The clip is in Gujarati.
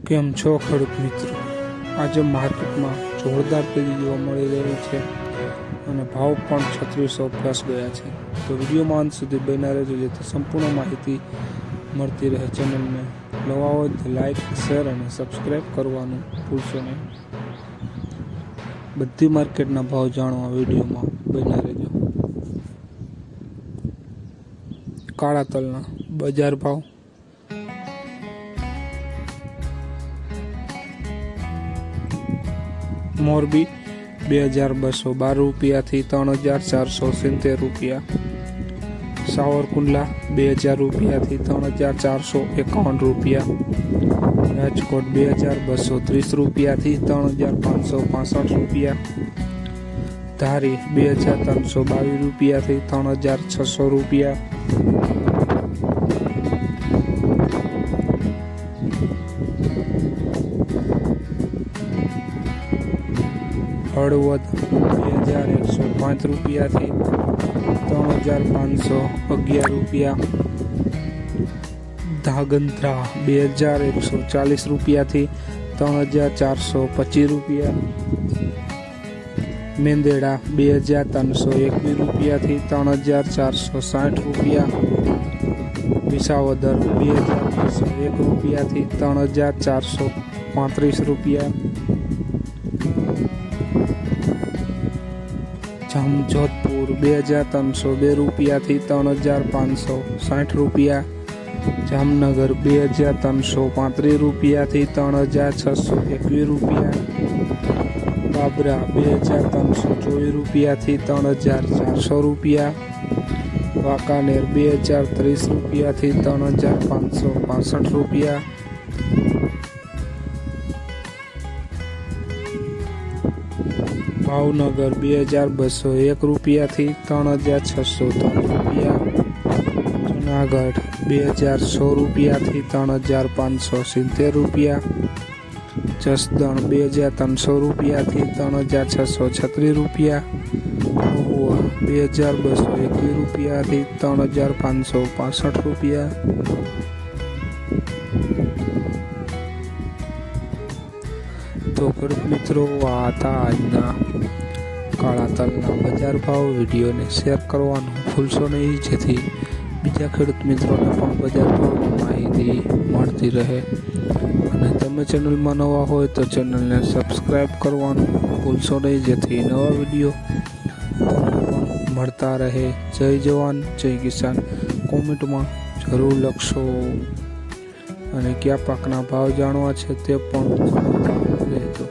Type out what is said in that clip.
કેમ છો ખેડૂત મિત્રો? આજે માર્કેટમાં જોરદાર તેજી જોવા મળી રહી છે અને ભાવ પણ 3600 પ્લસ ગયા છે. તો વિડીયોમાં અંત સુધી બન્યા રહેજો જેથી સંપૂર્ણ માહિતી મળતી રહે. ચેનલને નવા હોય તો લાઈક, શેર અને સબસ્ક્રાઈબ કરવાનું ભૂલશો નહીં. બધી માર્કેટના ભાવ જાણવા વિડીયોમાં બન્યા રહેજો. કાળા તલના બજાર ભાવ મોરબી 2212 રૂપિયાથી 3470 રૂપિયા, સાવરકુંડલા 2000 રૂપિયાથી 3451 રૂપિયા, રાજકોટ 2230 રૂપિયાથી 3565 રૂપિયા, ધારી 2322 રૂપિયાથી 3600 રૂપિયા, હળવદ 2105 રૂપિયાથી 3511 રૂપિયા, ધાંગધ્રા 2140 રૂપિયાથી 3425 રૂપિયા, મેંદેડા 2321 રૂપિયાથી 3460 રૂપિયા, વિસાવદર 2201 રૂપિયાથી 3435 રૂપિયા, જામજોધપુર 2302 રૂપિયાથી 3560 રૂપિયા, જામનગર 2335 રૂપિયાથી 3621 રૂપિયા, બાબરા 2324 રૂપિયાથી 3400 રૂપિયા, વાંકાનેર 2030 રૂપિયાથી 3565 રૂપિયા, ભાવનગર 2201 રૂપિયાથી 3603 રૂપિયા, જુનાગઢ 2100 રૂપિયાથી 3570 રૂપિયા, જસદણ 2300 રૂપિયાથી 3636 રૂપિયા, મહુવા 2221 રૂપિયાથી 3565 રૂપિયા. તો ખેડૂત મિત્રો, આ હતા આજના કાળા તલના બજાર ભાવ. વિડીયોને શેર કરવાનું ભૂલશો નહીં જેથી બીજા ખેડૂત મિત્રોને પણ બજાર ભાવની માહિતી મળતી રહે. અને તમે ચેનલમાં નવા હોય તો ચેનલને સબસ્ક્રાઈબ કરવાનું ભૂલશો નહીં જેથી નવા વિડીયો તમને પણ મળતા રહે. જય જવાન, જય કિસાન કોમેન્ટમાં જરૂર લખશો અને કયા પાકના ભાવ જાણવા છે તે પણ રહેજો.